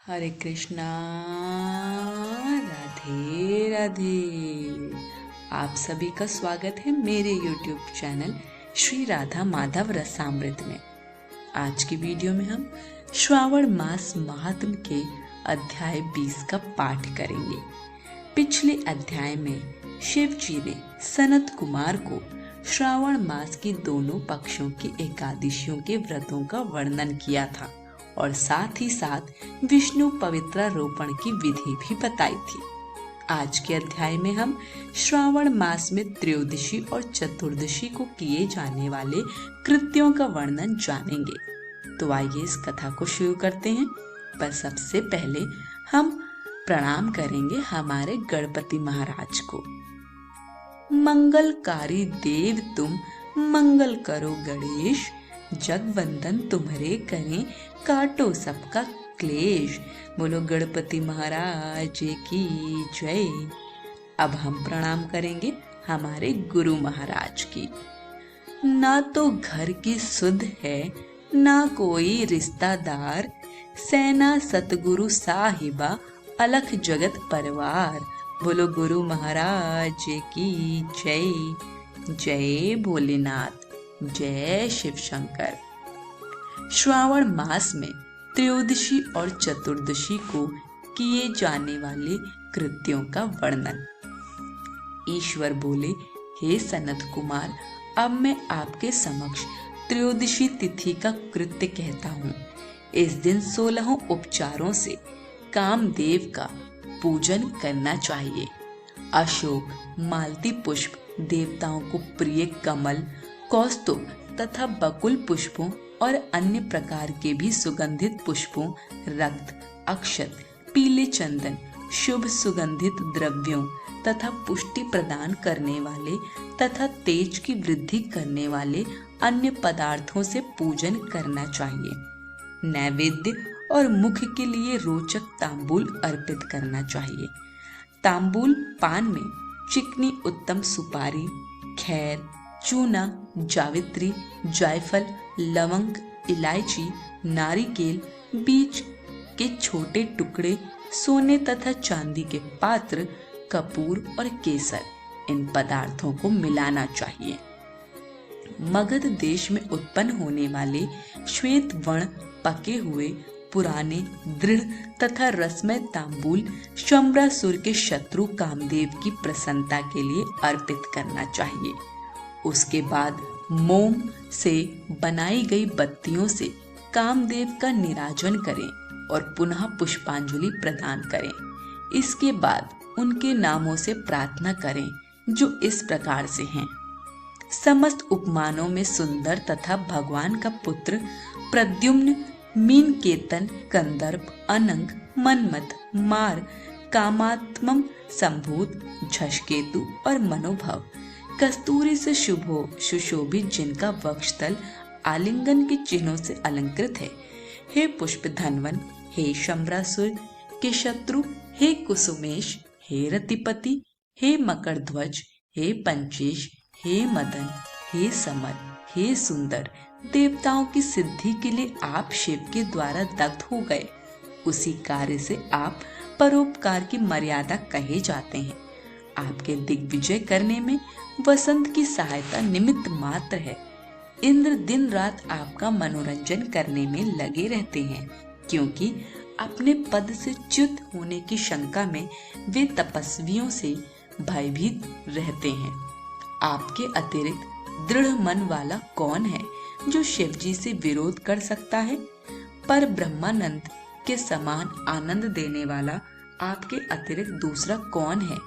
हरे कृष्णा। राधे राधे। आप सभी का स्वागत है मेरे YouTube चैनल श्री राधा माधव रसामृत में। आज की वीडियो में हम श्रावण मास महात्म के अध्याय 20 का पाठ करेंगे। पिछले अध्याय में शिव जी ने सनत कुमार को श्रावण मास की दोनों पक्षों की एकादशियों के व्रतों का वर्णन किया था और साथ ही साथ विष्णु पवित्रारोपण की विधि भी बताई थी। आज के अध्याय में हम श्रावण मास में त्रयोदशी और चतुर्दशी को किए जाने वाले कृत्यों का वर्णन जानेंगे। तो आइए इस कथा को शुरू करते हैं। पर सबसे पहले हम प्रणाम करेंगे हमारे गणपति महाराज को। मंगलकारी देव तुम मंगल करो गणेश, जगवंदन तुम्हारे करें काटो सबका क्लेश। बोलो गणपति महाराज की जय। अब हम प्रणाम करेंगे हमारे गुरु महाराज की। ना तो घर की सुध है ना कोई रिश्तेदार, सेना सतगुरु साहिबा अलख जगत परिवार। बोलो गुरु महाराज की जय। जय भोलेनाथ, जय शिव शंकर। श्रावण मास में त्रयोदशी और चतुर्दशी को किए जाने वाले कृत्यों का वर्णन। ईश्वर बोले, हे सनत कुमार, अब मैं आपके समक्ष त्रयोदशी तिथि का कृत्य कहता हूँ। इस दिन 16 उपचारों से कामदेव का पूजन करना चाहिए। अशोक, मालती पुष्प, देवताओं को प्रिय कमल, कौस्तुभ तथा बकुल पुष्पों और अन्य प्रकार के भी सुगंधित पुष्पों, रक्त, अक्षत, पीले चंदन, शुभ सुगंधित द्रव्यों तथा पुष्टि प्रदान करने वाले तथा तेज की वृद्धि करने वाले अन्य पदार्थों से पूजन करना चाहिए। नैवेद्य और मुख के लिए रोचक तांबूल अर्पित करना चाहिए। तांबूल पान में चिकनी उत्तम सुपारी, खैर, चूना, जावित्री, जायफल, लवंग, इलायची, नारिकेल, बीज के छोटे टुकड़े, सोने तथा चांदी के पात्र, कपूर और केसर, इन पदार्थों को मिलाना चाहिए। मगध देश में उत्पन्न होने वाले श्वेत वर्ण पके हुए पुराने, दृढ़ तथा रसमय तांबूल शंबरासुर के शत्रु कामदेव की प्रसन्नता के लिए अर्पित करना चाहिए। उसके बाद मोम से बनाई गई बत्तियों से कामदेव का निराजन करें और पुनः पुष्पांजलि प्रदान करें। इसके बाद उनके नामों से प्रार्थना करें, जो इस प्रकार से हैं। समस्त उपमानों में सुंदर तथा भगवान का पुत्र प्रद्युम्न, मीनकेतन, कंदर्प, अनंग, मनमथ, मार, कामात्मम, संभूत, झषकेतु और मनोभव, कस्तूरी से सुशोभित जिनका वक्षस्थल आलिंगन के चिन्हों से अलंकृत है। हे पुष्प धनवन, हे शंबरासुर के शत्रु, हे कुसुमेश, हे रतिपति, हे मकर ध्वज, हे पंचेश, हे मदन, हे समर, हे सुंदर, देवताओं की सिद्धि के लिए आप शिव के द्वारा दग्ध हो गए। उसी कार्य से आप परोपकार की मर्यादा कहे जाते हैं। आपके दिग्विजय करने में वसंत की सहायता निमित्त मात्र है। इंद्र दिन रात आपका मनोरंजन करने में लगे रहते हैं, क्योंकि अपने पद से च्युत होने की शंका में वे तपस्वियों से भयभीत रहते हैं। आपके अतिरिक्त दृढ़ मन वाला कौन है जो शिव जी से विरोध कर सकता है? पर ब्रह्मानंद के समान आनंद देने वाला आपके अतिरिक्त दूसरा कौन है?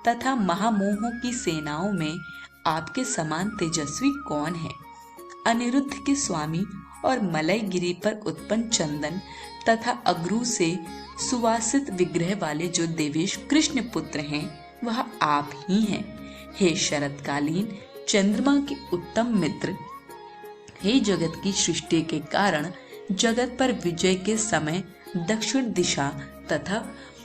तथा महामोहों की सेनाओं में आपके समान तेजस्वी कौन है? अनिरुद्ध के स्वामी और मलयगिरी पर उत्पन्न चंदन तथा अगरू से सुवासित विग्रह वाले जो देवेश कृष्ण पुत्र हैं, वह आप ही हैं। हे शरतकालीन चंद्रमा के उत्तम मित्र, हे जगत की सृष्टि के कारण जगत पर विजय के समय दक्षिण दिशा तथा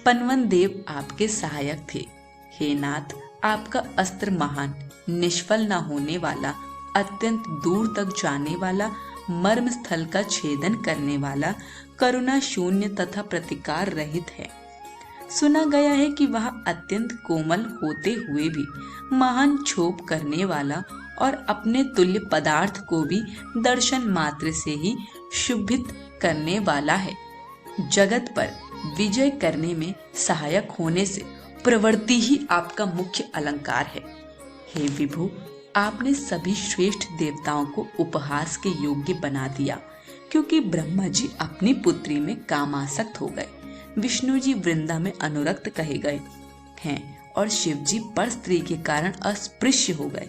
पनवन देव आपके सहायक थे। हे नाथ, आपका अस्त्र महान, निष्फल न होने वाला, अत्यंत दूर तक जाने वाला, मर्म स्थल का छेदन करने वाला, करुणा शून्य तथा प्रतिकार रहित है। सुना गया है कि वह अत्यंत कोमल होते हुए भी महान क्षोभ करने वाला और अपने तुल्य पदार्थ को भी दर्शन मात्र से ही शुभित करने वाला है। जगत पर विजय करने में सहायक होने से प्रवृत्ति ही आपका मुख्य अलंकार है। हे विभु, आपने सभी श्रेष्ठ देवताओं को उपहास के योग्य बना दिया, क्योंकि ब्रह्मा जी अपनी पुत्री में कामासक्त हो गए, विष्णु जी वृंदा में अनुरक्त कहे गए हैं और शिव जी पर स्त्री के कारण अस्पृश्य हो गए।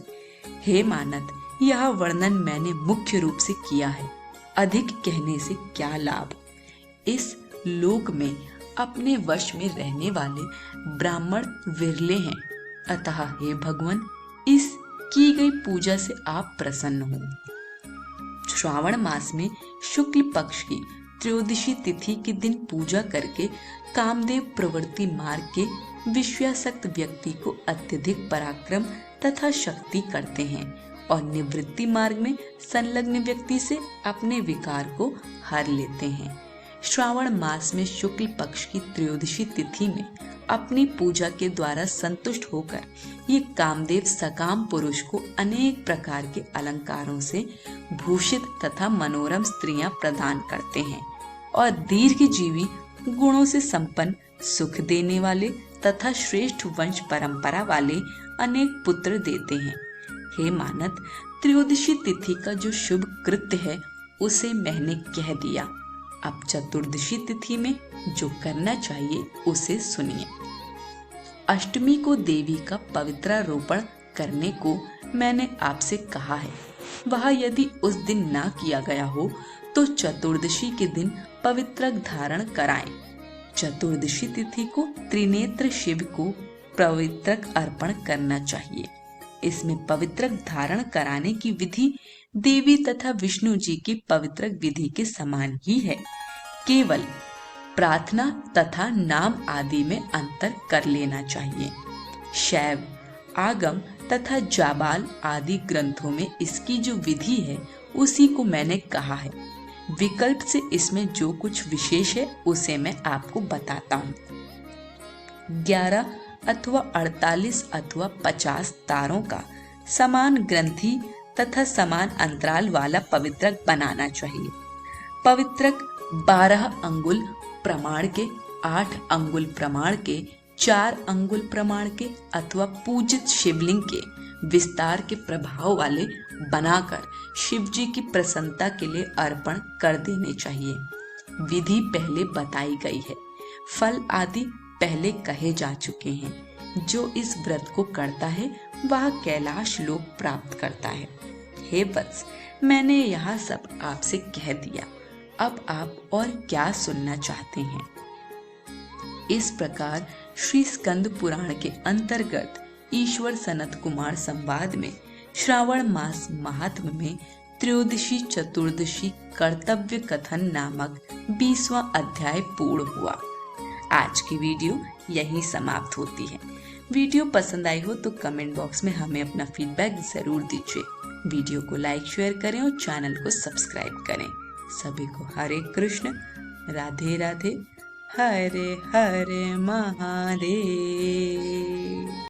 हे मानत, यह वर्णन मैंने मुख्य रूप से किया है, अधिक कहने से क्या लाभ। इस लोक में अपने वश में रहने वाले ब्राह्मण विरले हैं, अतः हे भगवान, इस की गई पूजा से आप प्रसन्न हो। श्रावण मास में शुक्ल पक्ष की त्रयोदशी तिथि के दिन पूजा करके कामदेव प्रवृत्ति मार्ग के विषयासक्त व्यक्ति को अत्यधिक पराक्रम तथा शक्ति करते हैं और निवृत्ति मार्ग में संलग्न व्यक्ति से अपने विकार को हर लेते हैं। श्रावण मास में शुक्ल पक्ष की त्रयोदशी तिथि में अपनी पूजा के द्वारा संतुष्ट होकर ये कामदेव सकाम पुरुष को अनेक प्रकार के अलंकारों से भूषित तथा मनोरम स्त्रियां प्रदान करते हैं और दीर्घजीवी गुणों से संपन्न सुख देने वाले तथा श्रेष्ठ वंश परंपरा वाले अनेक पुत्र देते हैं। हे मानत, त्रयोदशी तिथि का जो शुभ कृत्य है उसे मैंने कह दिया। अब चतुर्दशी तिथि में जो करना चाहिए उसे सुनिए। अष्टमी को देवी का पवित्रारोपण करने को मैंने आपसे कहा है। वह यदि उस दिन ना किया गया हो तो चतुर्दशी के दिन पवित्रक धारण कराएं। चतुर्दशी तिथि को त्रिनेत्र शिव को पवित्रक अर्पण करना चाहिए। इसमें पवित्रक धारण कराने की विधि देवी तथा विष्णु जी की पवित्रक विधि के समान ही है, केवल प्रार्थना तथा नाम आदि में अंतर कर लेना चाहिए। शैव, आगम तथा जाबाल आदि ग्रंथों में इसकी जो विधि है उसी को मैंने कहा है। विकल्प से इसमें जो कुछ विशेष है उसे मैं आपको बताता हूँ। 11 अथवा 48 अथवा 50 तारों का समान ग्रंथि तथा समान अंतराल वाला पवित्रक बनाना चाहिए। पवित्रक 12 अंगुल प्रमाण के, 8 अंगुल प्रमाण के, 4 अंगुल प्रमाण के अथवा पूजित शिवलिंग के विस्तार के प्रभाव वाले बनाकर शिव जी की प्रसन्नता के लिए अर्पण कर देने चाहिए। विधि पहले बताई गई है, फल आदि पहले कहे जा चुके हैं। जो इस व्रत को करता है वह कैलाश लोक प्राप्त करता है। हे वत्स, मैंने यह सब आपसे कह दिया, अब आप और क्या सुनना चाहते हैं। इस प्रकार श्री स्कंद पुराण के अंतर्गत ईश्वर सनत कुमार संवाद में श्रावण मास महात्म्य में त्रयोदशी चतुर्दशी कर्तव्य कथन नामक 20वां अध्याय पूर्ण हुआ। आज की वीडियो यहीं समाप्त होती है। वीडियो पसंद आई हो तो कमेंट बॉक्स में हमें अपना फीडबैक जरूर दीजिए। वीडियो को लाइक शेयर करें और चैनल को सब्सक्राइब करें। सभी को हरे कृष्ण, राधे राधे, हरे हरे महादेव।